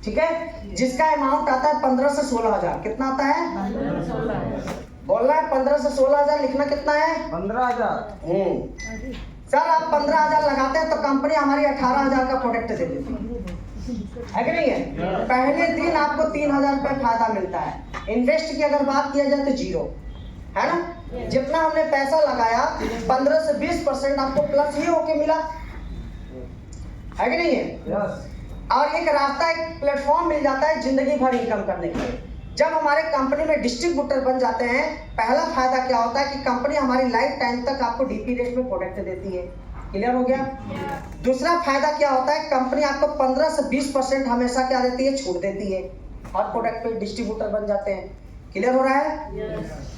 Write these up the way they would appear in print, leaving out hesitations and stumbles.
ठीक है, जिसका अमाउंट आता है 15 से 16,000। कितना आता है? बोलना है 15 से 16,000। लिखना कितना है? 15,000। सर आप 15,000 लगाते हैं तो कंपनी हमारी 18,000 का प्रोडक्ट दे देती है कि नहीं है? पहले दिन आपको 3,000 रुपये फायदा मिलता है। इन्वेस्ट की अगर बात किया जाए तो जीरो है ना। जितना हमने पैसा लगाया 15 से 20% आपको प्लस ही होके मिला है कि नहीं है? और एक रास्ता, एक प्लेटफॉर्म मिल जाता है जिंदगी भर इनकम करने के लिए। जब हमारे कंपनी में डिस्ट्रीब्यूटर बन जाते हैं, पहला फायदा क्या होता है कि कंपनी हमारी लाइफ टाइम तक आपको डीपी रेट में प्रोडक्ट देती है। क्लियर हो गया? दूसरा फायदा क्या होता है, कंपनी आपको 15 से 20% हमेशा क्या देती है? छूट देती है और प्रोडक्ट पे डिस्ट्रीब्यूटर बन जाते हैं। क्लियर हो रहा है?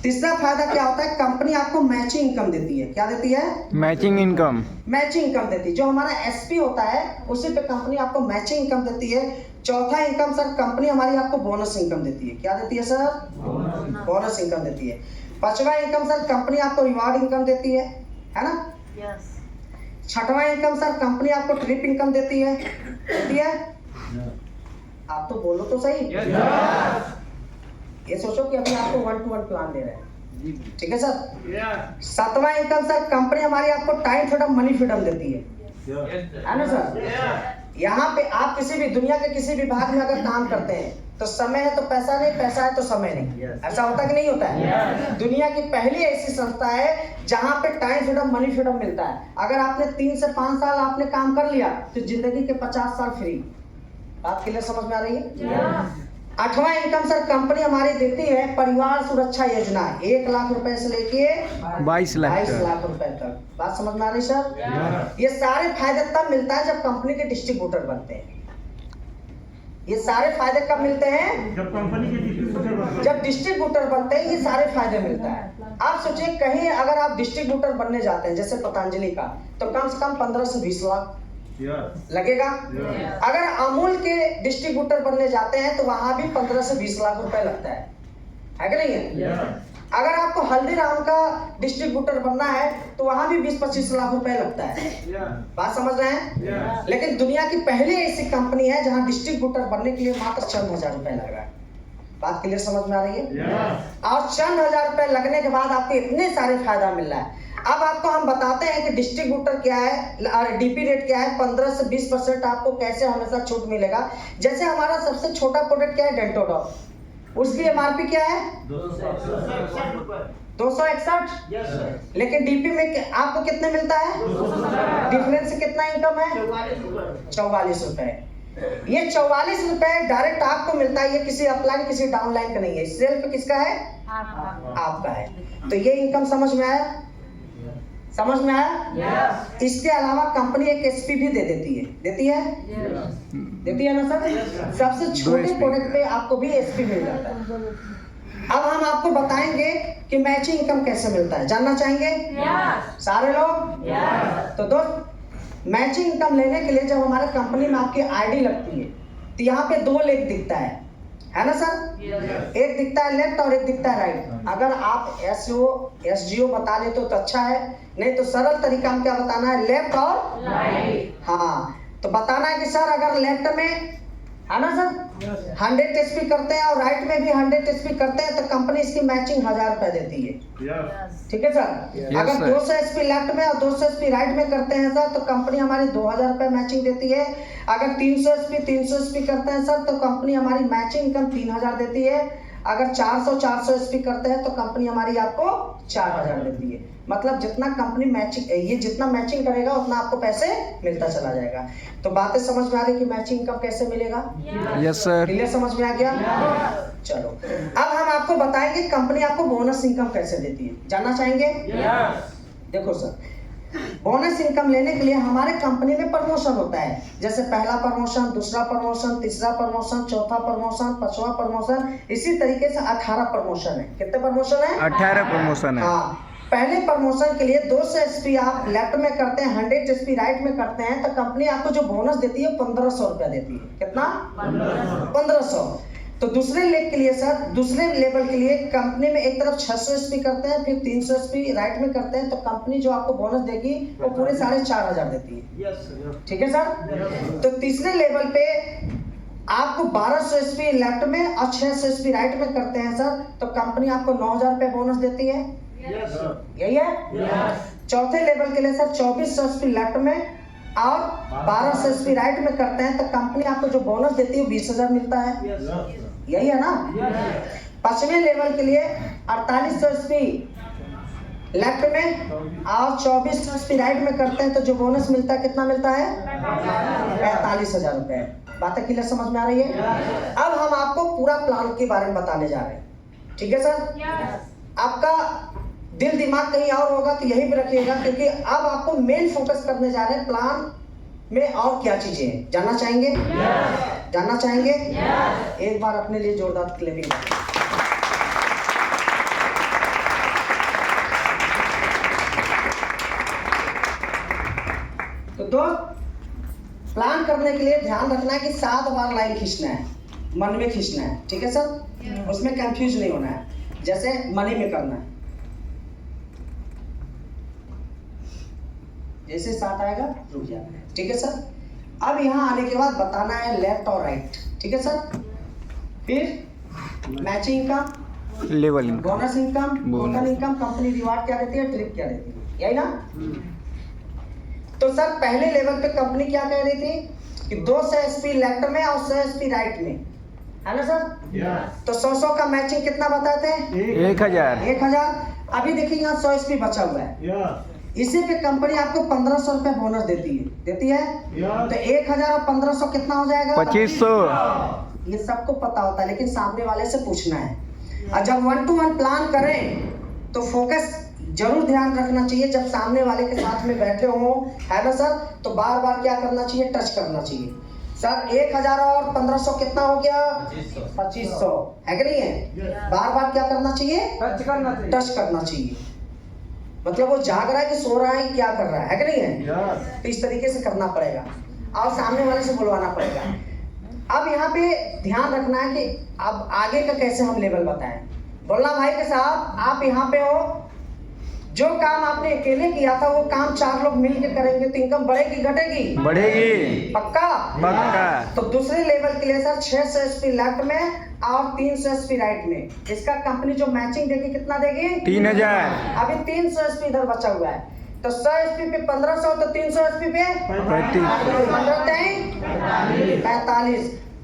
तीसरा फायदा क्या होता है, कंपनी आपको मैचिंग इनकम देती है। क्या देती है? Matching income. मैचिंग इनकम देती है। जो हमारा एसपी होता है उसी पे कंपनी आपको मैचिंग इनकम देती है। चौथा इनकम सर, कंपनी हमारी आपको बोनस इनकम देती है। क्या देती है सर? बोनस इनकम देती है। पांचवा इनकम सर, कंपनी आपको रिवार्ड इनकम देती है ना। छठवां इनकम सर, कंपनी आपको ट्रिप इनकम देती है। आप तो बोलो तो सही। ये सोचो कि अभी आपको 1-to-1 प्लान दे रहे हैं, ठीक है सर। सातवां इनकम सर, कंपनी हमारी आपको टाइम फ्रीडम, मनी फ्रीडम देती है ना सर। यहाँ पे आप किसी भी दुनिया के किसी भी भाग में अगर काम करते हैं तो समय है तो पैसा नहीं, पैसा है तो समय नहीं। ऐसा होता कि नहीं होता है? दुनिया की पहली ऐसी संस्था है जहाँ पे टाइम फ्रीडम, मनी फ्रीडम मिलता है। अगर आपने 3 से 5 साल आपने काम कर लिया तो जिंदगी के 50 साल फ्री। बात क्लियर समझ में आ रही है? आठवां इनकम सर, कंपनी हमारी देती है परिवार सुरक्षा योजना, 1 लाख रुपए से लेके 22 लाख रुपए तक। बात समझ में आ रही सर? ये सारे फायदे तब मिलता है जब कंपनी के डिस्ट्रीब्यूटर बनते हैं। ये सारे फायदे कब मिलते हैं? जब कंपनी के डिस्ट्रीब्यूटर जब डिस्ट्रीब्यूटर बनते हैं ये सारे फायदे मिलता है। आप सोचिए कहीं अगर आप डिस्ट्रीब्यूटर बनने जाते हैं जैसे पतंजलि का, तो कम से कम 15 से 20 लाख लगेगा। अगर अमूल के डिस्ट्रीब्यूटर बनने जाते हैं तो वहां भी 15 से 20 लाख रुपए लगता है कि नहीं है? अगर आपको हल्दीराम का डिस्ट्रीब्यूटर बनना है तो वहां भी 20-25 लाख रुपए लगता है। बात समझ रहे हैं? लेकिन दुनिया की पहली ऐसी कंपनी है जहां डिस्ट्रीब्यूटर बनने के लिए मात्र 5,000 रुपए लग रहा है। बात क्लियर समझ में आ रही है? और 5,000 रुपए लगने के बाद आपको इतने सारे फायदा मिल रहा है। अब आपको हम बताते हैं कि डिस्ट्रीब्यूटर क्या है और डीपी रेट क्या है। 15 से 20% आपको कैसे हमेशा छूट मिलेगा। जैसे हमारा सबसे छोटा प्रोडक्ट क्या है, डेंटोडॉक, उसकी एमआरपी क्या है? 261। लेकिन डीपी में आपको कितने मिलता है? डिफरेंस कितना इनकम है? 44 रुपए। ये 44 रुपए डायरेक्ट आपको मिलता है। ये किसी अपलाइन किसी डाउनलाइन का नहीं है, सेल्फ किसका है? आपका है। तो ये इनकम समझ में आया? समझ में आया? इसके अलावा कंपनी एक एसपी भी दे देती है। देती है? देती है ना सर? सबसे छोटे प्रोडक्ट पे आपको भी एसपी मिल जाता है। अब हम आपको बताएंगे कि मैचिंग इनकम कैसे मिलता है। जानना चाहेंगे सारे लोग? तो दोस्त, मैचिंग इनकम लेने के लिए जब हमारे कंपनी में आपकी आईडी लगती है तो यहाँ पे 2 लेख दिखता है ना सर? एक दिखता है लेफ्ट और एक दिखता है राइट। अगर आप एसजीओ बता ले तो अच्छा है, नहीं तो सरल तरीका में क्या बताना है, लेफ्ट और राइट। हाँ, तो बताना है कि सर अगर लेफ्ट में है ना सर 100 एसपी करते हैं और राइट में भी 100 एसपी करते हैं तो कंपनी इसकी मैचिंग 1,000 रुपए देती है। ठीक है सर? अगर 200 एसपी लेफ्ट में और 200 एसपी राइट में करते हैं सर तो कंपनी हमारी 2,000 रुपए मैचिंग देती है। अगर 300 एसपी करते हैं सर तो कंपनी हमारी मैचिंग इनकम 3,000 देती है। अगर 400 एसपी करते हैं तो कंपनी हमारी आपको 4,000 देती है। मतलब जितना कंपनी जितना मैचिंग करेगा उतना आपको पैसे मिलता चला जाएगा। तो बातें समझ में आ रही कि मैचिंग इनकम कैसे मिलेगा? Yes sir. क्लियर समझ में आ गया? चलो अब हम आपको बताएंगे कंपनी आपको बोनस इनकम कैसे देती है। जानना चाहेंगे? देखो सर, बोनस इनकम लेने के लिए हमारे कंपनी में प्रमोशन होता है। जैसे पहला प्रमोशन, दूसरा प्रमोशन, तीसरा प्रमोशन, चौथा प्रमोशन, 5वां प्रमोशन, इसी तरीके से 18 प्रमोशन है। कितने प्रमोशन है? 18 प्रमोशन है। हाँ, पहले प्रमोशन के लिए 200 एसपी आप लेफ्ट में करते हैं, 100 एसपी राइट में करते हैं तो कंपनी आपको जो बोनस देती है 1,500 रुपया देती है। कितना? 1,500। तो दूसरे लेग के लिए सर, दूसरे लेवल के लिए कंपनी में एक तरफ 600 एसपी करते हैं, फिर 300 एसपी राइट में करते हैं तो कंपनी जो आपको बोनस देगी वो पूरे 4,500 देती है। ठीक है सर? तो तीसरे लेवल पे आपको 1200 एसपी लेफ्ट में और 600 एसपी राइट में करते हैं सर, तो कंपनी आपको 9,000 रुपये बोनस देती है। यही है। चौथे लेवल के लिए सर 2400 एसपी लेफ्ट में और 1200 एसपी राइट में करते हैं, तो कंपनी आपको जो बोनस देती है वो 20,000 मिलता है। यही है ना। पांचवें लेवल के लिए 4800 एसपी लेफ्ट में और 2400 एसपी राइट में करते हैं, तो जो बोनस मिलता है कितना मिलता है? 45,000 रुपए। बातें क्लियर समझ में आ रही है? अब हम आपको पूरा प्लान के बारे में बताने जा रहे हैं। ठीक है सर? आपका दिल दिमाग कहीं और होगा तो यही पे रखिएगा, क्योंकि अब आपको मेन फोकस करने जा रहे हैं प्लान में और क्या चीजें हैं। जानना चाहेंगे? जानना चाहेंगे? एक बार अपने लिए जोरदार क्लैपिंग। तो दोस्त, प्लान करने के लिए ध्यान रखना है कि 7 बार लाइन खींचना है, मन में खींचना है। ठीक है सर? उसमें कंफ्यूज नहीं होना है, जैसे मनी में करना है। जैसे 7 आएगा रुक जाए। ठीक है सर? अब यहाँ आने के बाद बताना है लेफ्ट और राइट। ठीक है सर? फिर matching income, level income, bonus income, total income, company reward क्या देती है, ट्रिप क्या देती है। यही ना? तो सर पहले लेवल पे कंपनी क्या कह रही थी कि 200 एसपी लेफ्ट में और 100 एसपी राइट में, है ना सर? तो 100 का मैचिंग कितना बताते हैं? 1,000। अभी देखिए यहाँ 100 एसपी बचा हुआ है। इसी पे कंपनी आपको 1,500 रुपए बोनस देती है। तो 1,000 और 1,500 कितना हो जाएगा? 2,500। ये सबको पता होता है, लेकिन सामने वाले से पूछना है। और जब 1 to 1 प्लान करें तो फोकस जरूर ध्यान रखना चाहिए। जब सामने वाले के साथ में बैठे हो, है ना सर, तो बार बार क्या करना चाहिए? टच करना चाहिए। सर 1,000 और 1,500 कितना हो गया? 2,500 है कि नहीं है? बार बार क्या करना चाहिए? टच करना चाहिए। मतलब वो जाग रहा है कि सो रहा है, क्या कर रहा है कि नहीं है? तो इस तरीके से करना पड़ेगा और सामने वाले से बुलवाना पड़ेगा। अब यहाँ पे ध्यान रखना है कि अब आगे का कैसे हम लेवल बताएं। बोलना भाई के साथ, आप यहाँ पे हो, जो काम आपने अकेले किया था वो काम 4 लोग मिलकर करेंगे तो इनकम बढ़ेगी घटेगी? बढ़ेगी। पक्का? तो दूसरे लेवल के लिए सर 600 एसपी लेफ्ट में और 300 एसपी राइट में, इसका कंपनी जो मैचिंग देगी कितना देगी? 3,000। अभी 300 एसपी इधर बचा हुआ है, तो 100 एसपी पे 1,500, तो 300 एसपी पे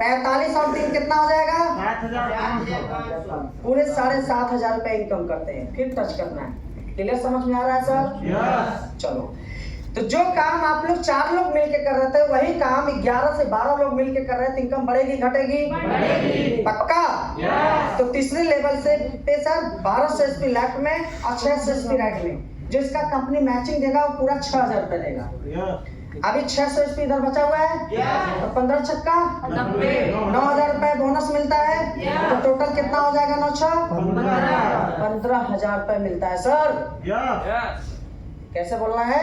45 और 3 कितना हो जाएगा? 7,000। पूरे 7,500 रुपए इनकम करते हैं। फिर टच करना है। क्लियर समझ में आ रहा है सर? चलो, तो जो काम आप लोग 4 लोग मिलके कर रहे थे वही काम 11 से 12 लोग मिलके कर रहे थे, इनकम बढ़ेगी घटेगी? पक्का? तो तीसरे लेवल से पे सर 1200 एसपी लेफ्ट में और 600 एसपी राइट में, जो इसका कंपनी मैचिंग देगा वो पूरा 6,000 रुपए देगा। अभी 600 एसपी इधर बचा हुआ है, तो 15 छक्का 9,000 रुपए बोनस मिलता है, तो टोटल कितना हो जाएगा? 9 6 15,000 रुपए मिलता है सर। कैसे बोलना है?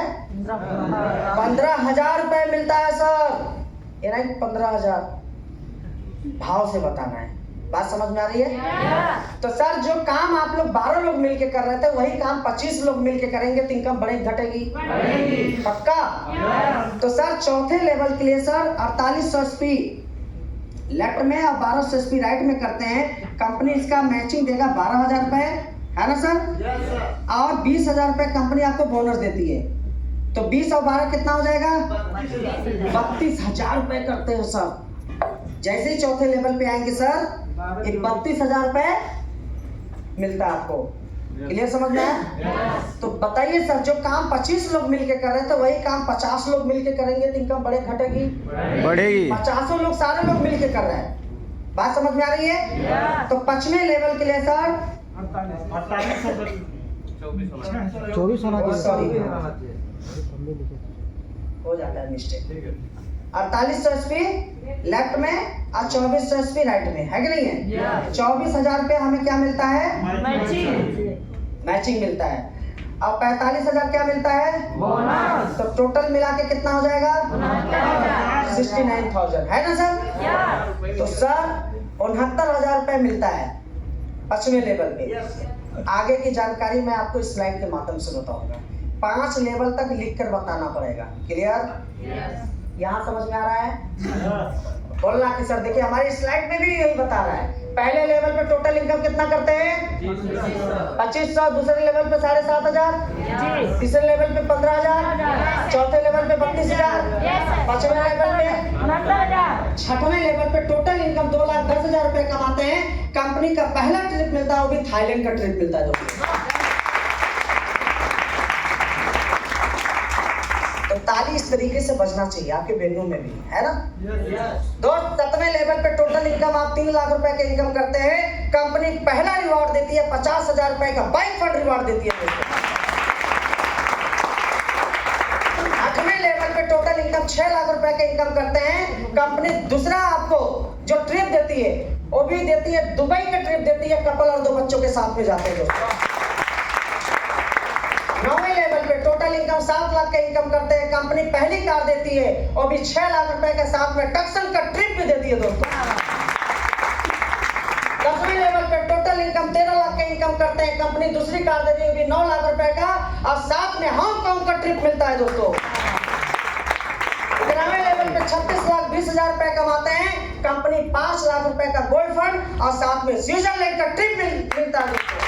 15,000 रुपए मिलता है सर। ये नहीं 15,000, भाव से बताना है। बात समझ में आ रही है? तो सर जो काम आप लोग 12 लोग मिलके कर रहे थे वही काम 25 लोग मिलके करेंगे तो इनकम बढ़ेगी घटेगी? पक्का? तो सर चौथे लेवल के लिए सर 4800 एसपी लेफ्ट में और 1200 एसपी राइट में करते हैं, कंपनी इसका मैचिंग देगा 12,000 रुपए, है ना सर? और 20,000 रुपए कंपनी आपको बोनस देती है, तो 20 और 12 कितना हो जाएगा? 32,000 रुपए करते हैं सर। जैसे ही चौथे लेवल पे आएंगे सर 32,000 रुपए मिलता है आपको। क्लियर समझ में आया? तो बताइए सर, जो काम 25 लोग मिलके कर रहे थे वही काम 50 लोग मिलके करेंगे तो इनकम बढ़ेगी? 50 लोग सारे लोग मिलके कर रहे हैं। बात समझ में आ रही है? तो 5वें लेवल के लिए सर 24 होना सॉरी हो जाता है मिस्टेक। 4800 एसपी लेफ्ट में और 2400 एसपी राइट में, है कि नहीं है? 24,000 रुपए हमें क्या मिलता है? मैचिंग मिलता है। और 45,000 क्या मिलता है? बोनस। तो टोटल मिला के कितना हो जाएगा? 69,000, है ना सर? तो सर 69,000 रुपए मिलता है 5वें लेवल पे। आगे की जानकारी मैं आपको इस स्लाइड के माध्यम से बताऊंगा। 5 लेवल तक लिख कर बताना पड़ेगा। क्लियर? यहाँ समझ में आ रहा है? बोलना कि सर देखिए हमारी स्लाइड में भी यही बता रहा है। पहले लेवल पे टोटल इनकम कितना करते हैं? 2500, दूसरे लेवल पे 7500, तीसरे लेवल पे 15000, चौथे लेवल पे 32000, पांचवें लेवल पे, छठवें लेवल पे टोटल इनकम 2,10,000 रुपए कमाते हैं। कंपनी का पहला ट्रिप मिलता है, वो भी थाईलैंड का ट्रिप मिलता है दोस्तों। तो ताली इस तरीके से बजना चाहिए आपके वेन्यू में भी, है ना दोस्त। 7वें लेवल पे टोटल इनकम आप 3 लाख रुपए के इनकम करते हैं, कंपनी पहला रिवॉर्ड देती है 50,000 रुपए का बाइक फंड रिवॉर्ड देती है दोस्तों। 8वें लेवल पे टोटल इनकम 6 लाख रुपए के इनकम करते हैं, कंपनी दूसरा आपको जो ट्रिप देती है वो भी देती है, दुबई का ट्रिप देती है, कपल और 2 बच्चों के साथ में जाते हैं दोस्तों। 9वें लेवल पे टोटल इनकम 7 लाख का इनकम करते हैं, कंपनी पहली कार देती है और भी 6 लाख रुपए के साथ में टक्सन का ट्रिप भी देती है दोस्तों। 10वें लेवल पे टोटल इनकम 13 लाख का इनकम करते हैं, कंपनी दूसरी कार देती है, वो भी 9 लाख रुपए का, और साथ में हांगकांग का ट्रिप मिलता है दोस्तों। 11वें लेवल पे 36,20,000 रुपए कमाते हैं, कंपनी 5 लाख रुपए का गोल्ड फंड और साथ में स्विट्जरलैंड का ट्रिप मिलता है दोस्तों।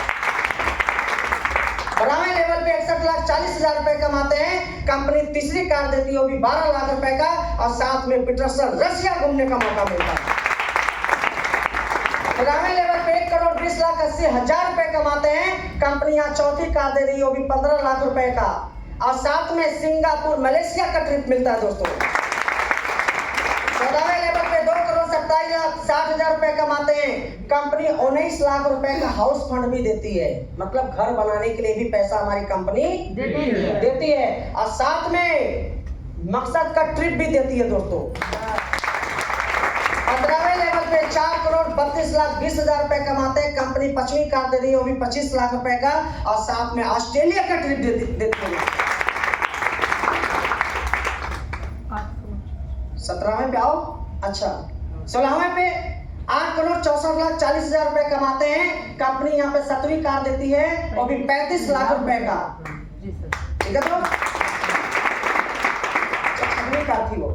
12वें लेवल पे 61,40,000 रुपए कमाते हैं, कंपनी तीसरी कार देती है, वो भी 12 लाख रुपए का, और साथ में पीटरसन रशिया घूमने का मौका मिलता है। 13वें लेवल पे 1,20,80,000 रुपए कमाते हैं, कंपनी यहाँ चौथी कार दे रही है, वो भी 15 लाख रुपए का, और साथ में सिंगापुर मलेशिया का ट्रिप मिलता है दोस्तों। 14वें लेवल पे 2,27,60,000 रुपए कमाते हैं, कंपनी 19 लाख रुपए का हाउस फंड भी देती है, मतलब घर बनाने के लिए भी पैसा हमारी कंपनी देती है, और साथ में मकसद का ट्रिप भी देती है दोस्तों। 15वें लेवल पे 4,32,20,000 रुपए कमाते हैं, कंपनी 5वीं कार दे रही है, वो भी 25 लाख रुपए का, और साथ में ऑस्ट्रेलिया का ट्रिप देती है। 17वें पे आओ, अच्छा 16वें पे 8,64,40,000 रुपए कमाते हैं, कंपनी यहाँ पे 7वीं कार देती है, वो भी 35 लाख रुपए का, ठीक है तो 7वीं कार थी वो।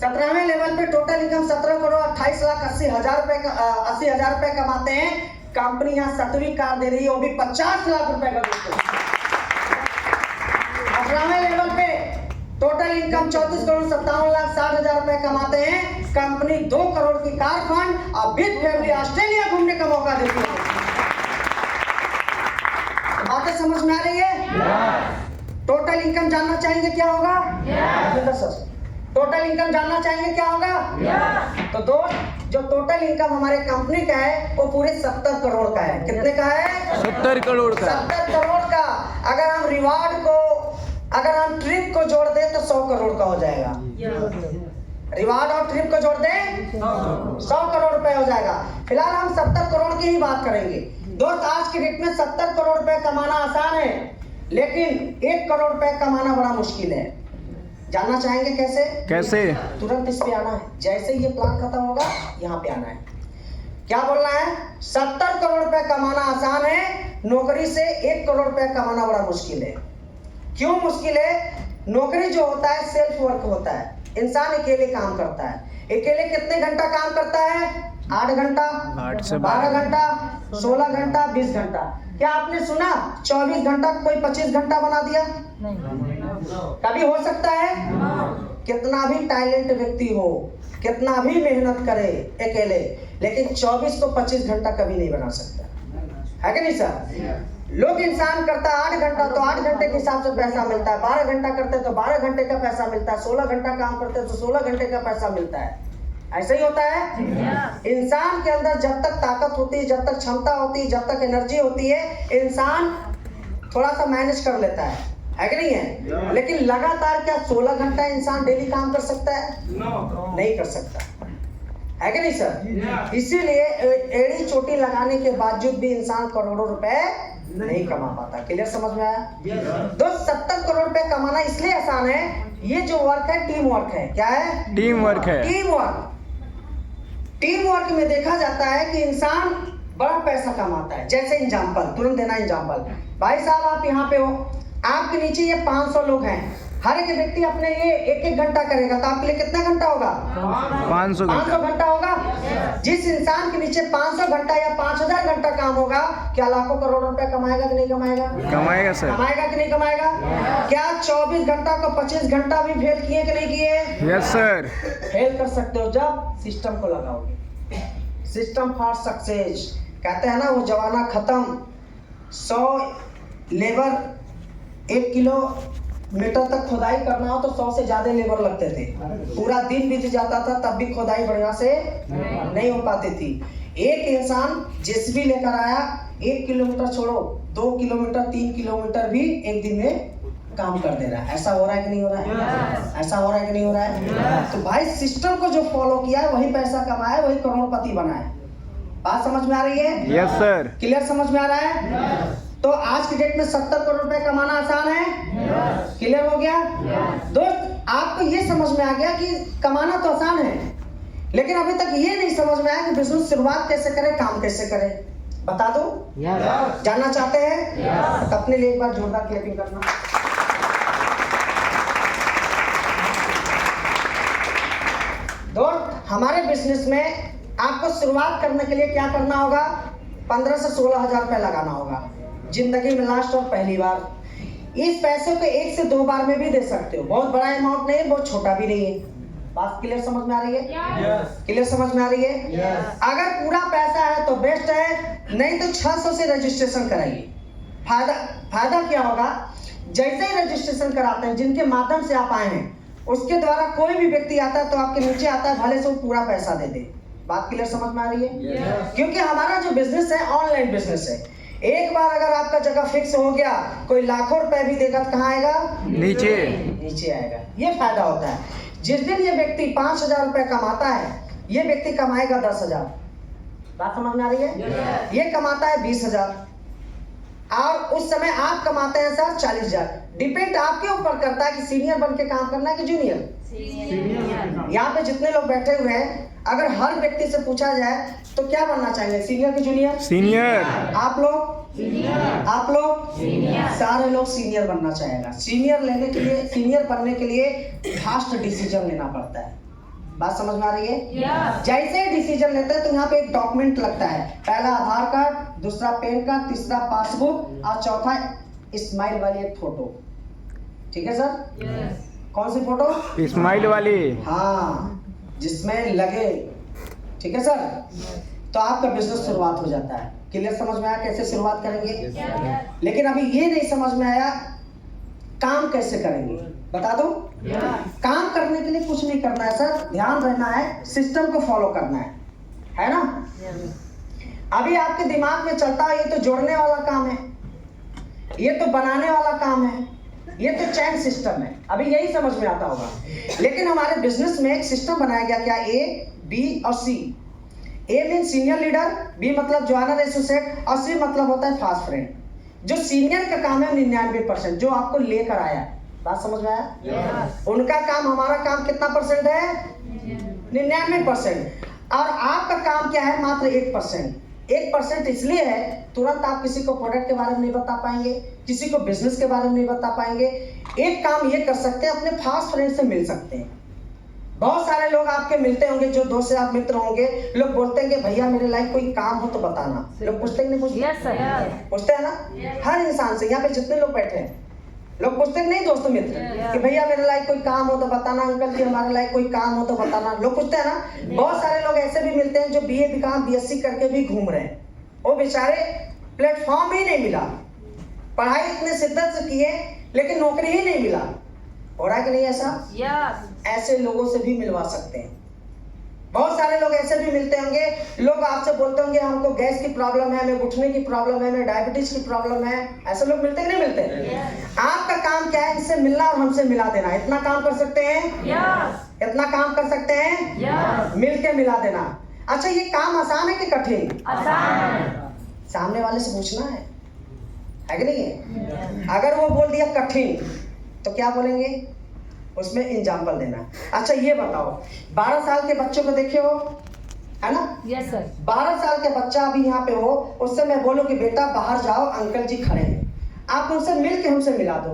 17वें लेवल पे टोटल इनकम 17,28,80,000 रुपए का 80,000 रुपए कमाते हैं, कंपनी यहाँ 7वीं कार दे रही है, वो भी 50 लाख रुपए का दोस्तों। 18वें लेवल पे टोटल इनकम 34,57,60,000 रुपए कमाते हैं, कंपनी 2 करोड़ की कार फंड और विद फैमिली ऑस्ट्रेलिया घूमने का मौका देती है। बातें समझ में आ रही है? टोटल इनकम जानना चाहेंगे क्या होगा? टोटल इनकम जानना चाहेंगे क्या होगा? तो दोस्त जो टोटल इनकम हमारे कंपनी का है वो पूरे 70 करोड़ का है। कितने का है? 70 करोड़ का। 70 करोड़ का। अगर हम रिवार्ड को, अगर हम ट्रिप को जोड़ दें तो 100 करोड़ का हो जाएगा। रिवार्ड और ट्रिप को जोड़ दें 100 करोड़ रुपए हो जाएगा। फिलहाल हम 70 करोड़ की ही बात करेंगे। दोस्त आज की डेट में 70 करोड़ रुपए कमाना आसान है, लेकिन 1 करोड़ रुपए कमाना बड़ा मुश्किल है। जानना चाहेंगे कैसे? कैसे? तुरंत इस पे आना है, जैसे ही ये प्लान खत्म होगा यहाँ पे आना है। क्या बोलना है? 70 करोड़ रुपए कमाना आसान है, नौकरी से 1 करोड़ रुपए कमाना बड़ा मुश्किल है। क्यों मुश्किल है? नौकरी जो होता है सेल्फ वर्क होता है, इंसान अकेले काम करता है। अकेले कितने घंटा काम करता है? 8 घंटा, 8 से 12 घंटा, 16 घंटा, 20 घंटा। क्या आपने सुना 24 घंटा कोई 25 घंटा बना दिया? कभी हो सकता है? कितना भी टैलेंट व्यक्ति हो, कितना भी मेहनत करे अकेले, लेकिन 24 को 25 घंटा कभी नहीं बना सकता, है कि नहीं सर? लोग इंसान करता है 8 घंटा तो 8 घंटे के हिसाब से पैसा मिलता है, 12 घंटा करते तो 12 घंटे का पैसा मिलता है, 16 घंटा काम करते तो 16 घंटे का पैसा मिलता है। ऐसा ही होता है। इंसान के अंदर जब तक ताकत होती है, जब तक क्षमता होती है, जब तक एनर्जी होती है, इंसान थोड़ा सा मैनेज कर लेता है कि नहीं है? लेकिन लगातार क्या 16 घंटा इंसान डेली काम कर सकता है? नहीं कर सकता, है कि नहीं सर? इसीलिए एड़ी चोटी लगाने के बावजूद भी इंसान करोड़ों रुपए नहीं कमा पाता। क्लियर समझ में आया? दोस्त 70 करोड़ रुपए कमाना इसलिए आसान है, ये जो वर्क है टीम वर्क है। क्या है? टीम वर्क है। Team work. टीम वर्क में देखा जाता है कि इंसान बड़ा पैसा कमाता है। जैसे एग्जांपल तुरंत देना एग्जांपल, भाई साहब आप यहाँ पे हो, आपके नीचे ये 500 लोग हैं, हर एक व्यक्ति अपने लिए एक एक घंटा करेगा, तो आपके लिए कितना घंटा होगा? 500 घंटा 500 घंटा होगा। जिस इंसान के नीचे 500 घंटा या 5000 घंटा काम होगा, क्या लाखों करोड़ रुपए कमाएगा कि नहीं कमाएगा? कमाएगा सर। कमाएगा कि नहीं कमाएगा? क्या 24 घंटा को 25 घंटा भी फेल किए कि नहीं किए? Yes sir. फेल कर सकते हो जब सिस्टम को लगाओगे। सिस्टम फॉर सक्सेस कहते हैं ना, वो जमाना खत्म। 100 लेबर 1 किलोमीटर तक खुदाई करना हो तो 100 से ज्यादा लेबर लगते थे। पूरा दिन बीत जाता था तब भी खुदाई बढ़िया से नहीं हो पाती थी। एक इंसान जेसीबी लेकर आया, 1 किलोमीटर छोड़ो 2 किलोमीटर 3 किलोमीटर भी एक दिन में काम कर दे रहा है। ऐसा हो रहा है कि नहीं हो रहा है? ऐसा हो रहा है कि नहीं हो रहा है? तो भाई सिस्टम को जो फॉलो किया है वही पैसा कमाया, वही करोड़पति बना है। बात समझ में आ रही है? Yes sir. क्लियर समझ में आ रहा है? तो आज की डेट में 70 करोड़ रुपए कमाना आसान है? क्लियर हो गया? दोस्त, आपको ये समझ में आ गया कि कमाना तो आसान है, लेकिन अभी तक ये नहीं समझ में आया कि बिजनेस शुरुआत कैसे करें, काम कैसे करें। बता दो? जानना चाहते हैं? तो अपने लिए एक बार जोरदार क्लैपिंग करना। दोस्त, हमारे बिजनेस में आपको शुरुआत करने के लिए क्या करना होगा? 15 से 16 हजार रुपए लगाना होगा, जिंदगी में लास्ट और पहली बार। इस पैसे को 1 से 2 बार में भी दे सकते हो। बहुत बड़ा अमाउंट नहीं है, बहुत छोटा भी नहीं है। बात क्लियर समझ में आ रही है? क्लियर समझ में आ रही है? अगर पूरा पैसा है तो बेस्ट है, नहीं तो 600 से रजिस्ट्रेशन कराइए। फायदा क्या होगा? जैसे ही रजिस्ट्रेशन कराते हैं, जिनके माध्यम से आप आए हैं, उसके द्वारा कोई भी व्यक्ति आता है तो आपके नीचे आता है, भले से वो पूरा पैसा दे दे। बात क्लियर समझ में आ रही है? क्योंकि हमारा जो बिजनेस है ऑनलाइन बिजनेस है। एक बार अगर आपका जगह फिक्स हो गया, कोई लाखों रुपए भी देगा तो कहाँ आएगा? नीचे आएगा। ये फायदा होता है। जिस दिन ये व्यक्ति 5000 रुपए कमाता है, ये व्यक्ति कमाएगा 10,000। बात समझ में आ रही है? ये कमाता है 20,000 और उस समय आप कमाते हैं सर 40,000। डिपेंड आपके ऊपर करता है कि सीनियर बन के काम करना है कि जूनियर। यहाँ पे जितने लोग बैठे हुए हैं, अगर हर व्यक्ति से पूछा जाए तो क्या बनना चाहेंगे, सीनियर की जूनियर? सीनियर। आप लोग? सीनियर। आप लोग? सीनियर। सारे लोग सीनियर बनना चाहेगा। सीनियर लेने के लिए, सीनियर बनने के लिए फास्ट डिसीजन लेना पड़ता है। बात समझ में आ रही है? जैसे ही डिसीजन लेते हैं तो यहाँ पे एक डॉक्यूमेंट लगता है। पहला आधार कार्ड, दूसरा पैन कार्ड, तीसरा पासबुक और चौथा स्माइल वाली एक फोटो। ठीक है सर? कौन सी फोटो? स्माइल वाली। हाँ, जिसमें लगे। ठीक है सर? तो आपका बिजनेस शुरुआत हो जाता है। क्लियर समझ में आया कैसे शुरुआत करेंगे? लेकिन अभी ये नहीं समझ में आया काम कैसे करेंगे। बता दो? काम करने के लिए कुछ नहीं करना है सर, ध्यान रहना है, सिस्टम को फॉलो करना है ना? अभी आपके दिमाग में चलता है ये तो जोड़ने वाला काम है, ये तो बनाने वाला काम है, ये तो चैन सिस्टम है। अभी यही समझ में आता होगा। लेकिन हमारे बिजनेस में एक सिस्टम बनाया गया, क्या? A, B और C। A mean senior leader, B मतलब ज्वाइनर एसोसिएट और C मतलब होता है फास्ट फ्रेंड। जो सीनियर का काम है 99%, जो आपको लेकर आया। बात समझ में आया? उनका काम, हमारा काम कितना परसेंट है? 99%। और आपका काम क्या है? मात्र 1%। 1% इसलिए है, तुरंत आप किसी को प्रोडक्ट के बारे में नहीं बता पाएंगे, किसी को बिजनेस के बारे में नहीं बता पाएंगे। एक काम ये कर सकते हैं, अपने फास्ट फ्रेंड से मिल सकते हैं। बहुत सारे लोग आपके मिलते होंगे, जो दोस्त से आप मित्र होंगे, लोग बोलते हैं कि भैया मेरे लाइफ कोई काम हो तो बताना। लोग पूछते हैं नहीं पूछते? पूछते हैं ना? हर इंसान से, यहाँ पे जितने लोग बैठे हैं, लोग पूछते हैं नहीं दोस्त मित्र कि भैया मेरे लाइफ कोई काम हो तो बताना, अंकल जी हमारे लाइफ कोई काम हो तो बताना। लोग पूछते हैं ना? बहुत सारे लोग ऐसे भी मिलते हैं जो BA BCom BSc करके भी घूम रहे हैं, वो बेचारे प्लेटफॉर्म ही नहीं मिला, पढ़ाई इतने शिद्दत से किए लेकिन नौकरी ही नहीं मिला। हो रहा है कि नहीं ऐसा? ऐसे लोगों से भी मिलवा सकते हैं। बहुत सारे लोग ऐसे भी मिलते होंगे, लोग आपसे बोलते होंगे हमको गैस की प्रॉब्लम है, हमें घुटने की प्रॉब्लम है, हमें डायबिटीज की प्रॉब्लम है। ऐसे लोग मिलते कि नहीं मिलते? आपका काम क्या है? इनसे मिलना और हमसे मिला देना। इतना काम कर सकते हैं? इतना काम कर सकते हैं? मिल के मिला देना। अच्छा, ये काम आसान है कि कठिन? आसान। सामने वाले से पूछना है कि नहीं है? अगर वो बोल दिया कठिन तो क्या बोलेंगे? उसमें एग्जाम्पल देना। अच्छा ये बताओ, 12 साल के बच्चों को देखे हो, है ना? Yes sir. 12 साल के बच्चा अभी यहाँ पे हो, उससे मैं बोलूं कि बेटा बाहर जाओ, अंकल जी खड़े हैं, आप उनसे मिल के हमसे मिला दो।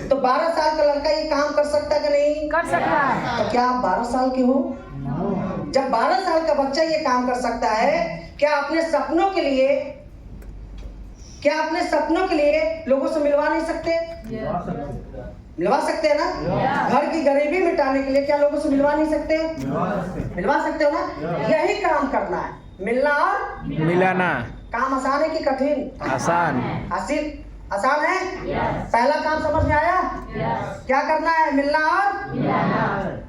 तो 12 साल का लड़का ये काम कर सकता है कि नहीं? कर सकता है। तो क्या आप 12 साल के हो? जब 12 साल का बच्चा ये काम कर सकता है, क्या अपने सपनों के लिए लोगों से मिलवा नहीं सकते? मिलवा सकते हैं ना? घर की गरीबी मिटाने के लिए क्या लोगों से मिलवा नहीं सकते? मिलवा सकते हो ना? यही काम करना है, मिलना और मिलाना। काम आसान है कि कठिन? आसान। आसान है। पहला काम समझ में आया? क्या करना है? मिलना और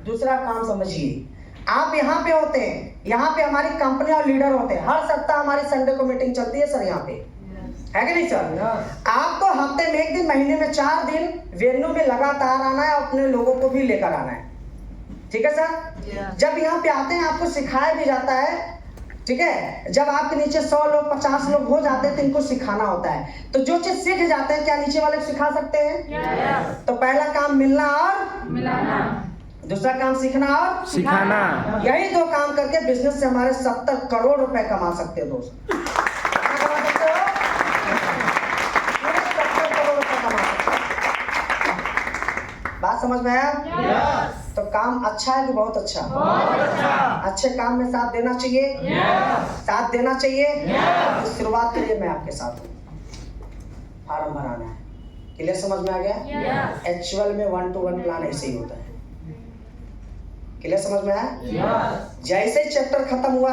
दूसरा काम समझिए। आप यहाँ पे होते हैं, यहाँ पे हमारी कंपनी और लीडर होते हैं। हर सप्ताह हमारी संडे को मीटिंग चलती है सर, यहाँ पे है कि नहीं सर? आपको हफ्ते में 1 दिन, महीने में 4 दिन वेन्यू में लगातार आना है, अपने लोगों को भी लेकर आना है। ठीक है सर? जब यहाँ पे आते हैं आपको सिखाया भी जाता है। ठीक है? जब आपके नीचे 100 लोग 50 लोग हो जाते हैं तो इनको सिखाना होता है। तो जो चीज सीख जाते हैं, क्या नीचे वाले को सिखा सकते हैं? तो पहला काम मिलना और मिलाना, दूसरा काम सीखना और सिखाना। यही 2 काम करके बिजनेस से हमारे 70 करोड़ रुपए कमा सकते हो दोस्त। कितना कमा सकते हो? 70 करोड़ रुपए कमा सकते हो। बात समझ में आया? तो काम अच्छा है कि बहुत अच्छा? अच्छे काम में साथ देना चाहिए। साथ देना चाहिए। तो शुरुआत करिए, मैं आपके साथ हूँ। फार्म भराना है। क्लियर? समझ में आ गया? एक्चुअल में 1-to-1 प्लान ऐसे ही होता है। क्लियर? समझ में आया? जैसे ही चैप्टर खत्म हुआ